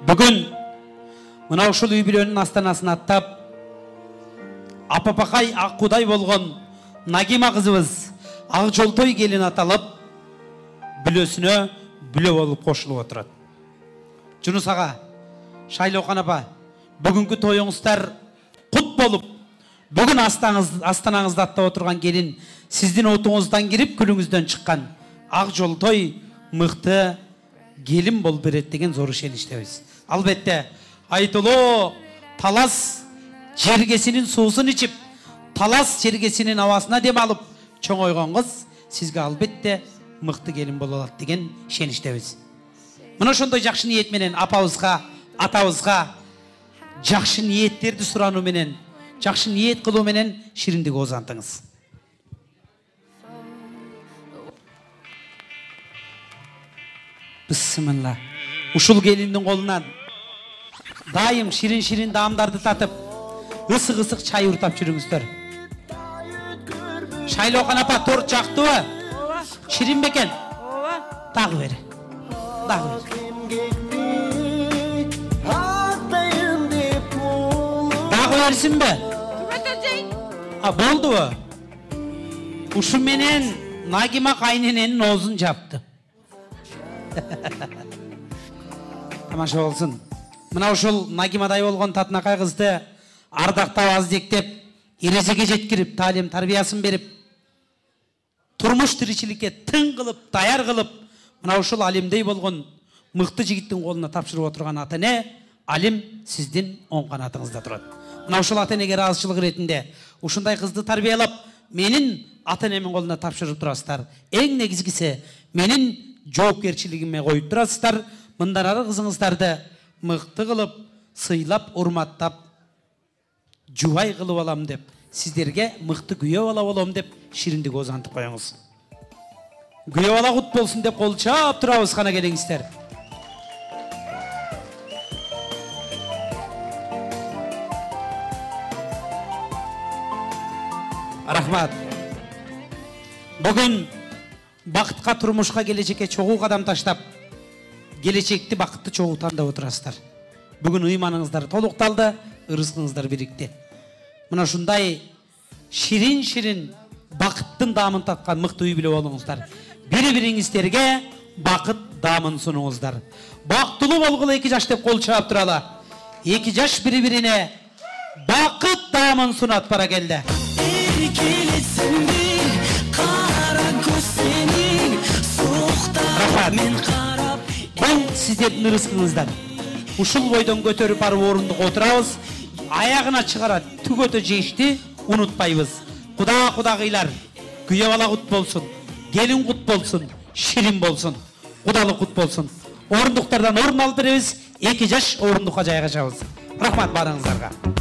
Бүгін мына ушул үй бүлөнүн астанасын аттап, апапакай аккудай болгон Нагима кызыбыз Ак Жолтой келин аталып, бүлөсүнө бүлө болуп кошулуп отурат. Жунус ага, Шайлоокан апа, бүгүнкү тоюңуздар кут болуп, бүгүн астанаңызда аттап отурган келин сиздин отуңуздан кирип күлүңүздөн чыккан Ак Жолтой мыкты келин болуп берет деген зор ишеничтебиз. Албетте, айтылуу Талас жергесинин суусун ичип, Талас жергесинин абасына дем алып, чоңойгон кыз сизге албетте мыкты келин боло алат деген ишеничтебиз. Мына ошондой жакшы ниет менен апабызга, атабызга жакшы ниеттерди сурануу менен, жакшы ниет кылуу менен шириндик ооз антыңыз. Бисмилла. Ушул келиндин колунан дайым ширин-ширин даамдарды татып, ысык-ысык чай уртап жүрүңүздөр. Шайлоокан апа, торт жактыбы? Ширин бекен? Дагы бер. Дагы берсинби? Болдубу? Ушу менен Нагима кайнененин оозун жапты. Тамаша болсун. Мына ушул Нагимадай болгон Татынакай кызды ардактап, аздектеп, эрежеге жеткирип, таалим тарбиясын берип, турмуш тиричиликке тың кылып, даяр кылып, мына ушул Алимдей болгон мыкты жигиттин колуна тапшырып отурган ата-эне Алим сиздин оң канатыңызда турат. Мына ушул ата-энеге ыраазычылык ретинде ушундай кызды тарбиялап, менин ата-энемин колуна тапшырып турасыздар. Эң негизгиси менин жоопкерчилигиме коюп турасыздар. Мындан ары кызыңыздарды мыкты кылып, сыйлап, урматтап, жубай кылып алам деп, сиздерге мыкты күйөө бала болом деп шириндик ооз антып коюңуз. Күйөө бала кут болсун деп кол чаап турабыз, кана келиңиздер. Рахмат. Бүгүн бакытка, турмушка, келечекке чогуу кадам таштап, келечекти бакытты чогуу тандап отурасыздар. Бүгүн ыйманыңыздар толукталды, ырызкыңыздар бирикти. Мына ушундай ширин-ширин бакыттын даамын таткан мыкты үй бүлө болуңуздар. Бири-бириңиздерге бакыт даамын сунуңуздар. Бактылуу болгула эки жаш деп кол чаап туралы. Эки жаш бири-бирине бакыт даамын сунат баракелде. Бұл сіздердің ырыскыңыздар. Ушул бойдон көтөрүп барып орундук отурабыз. Аягына чыгарат түгөтө жешти унутпайбыз. Кудагыйлар, күйөө бала кут болсун, келин кут болсун, ширин болсун, кудалык кут болсун. Орундуктардан орун алып беребиз, эки жаш орундукка жайгашабыз. Рахмат барыңыздарга.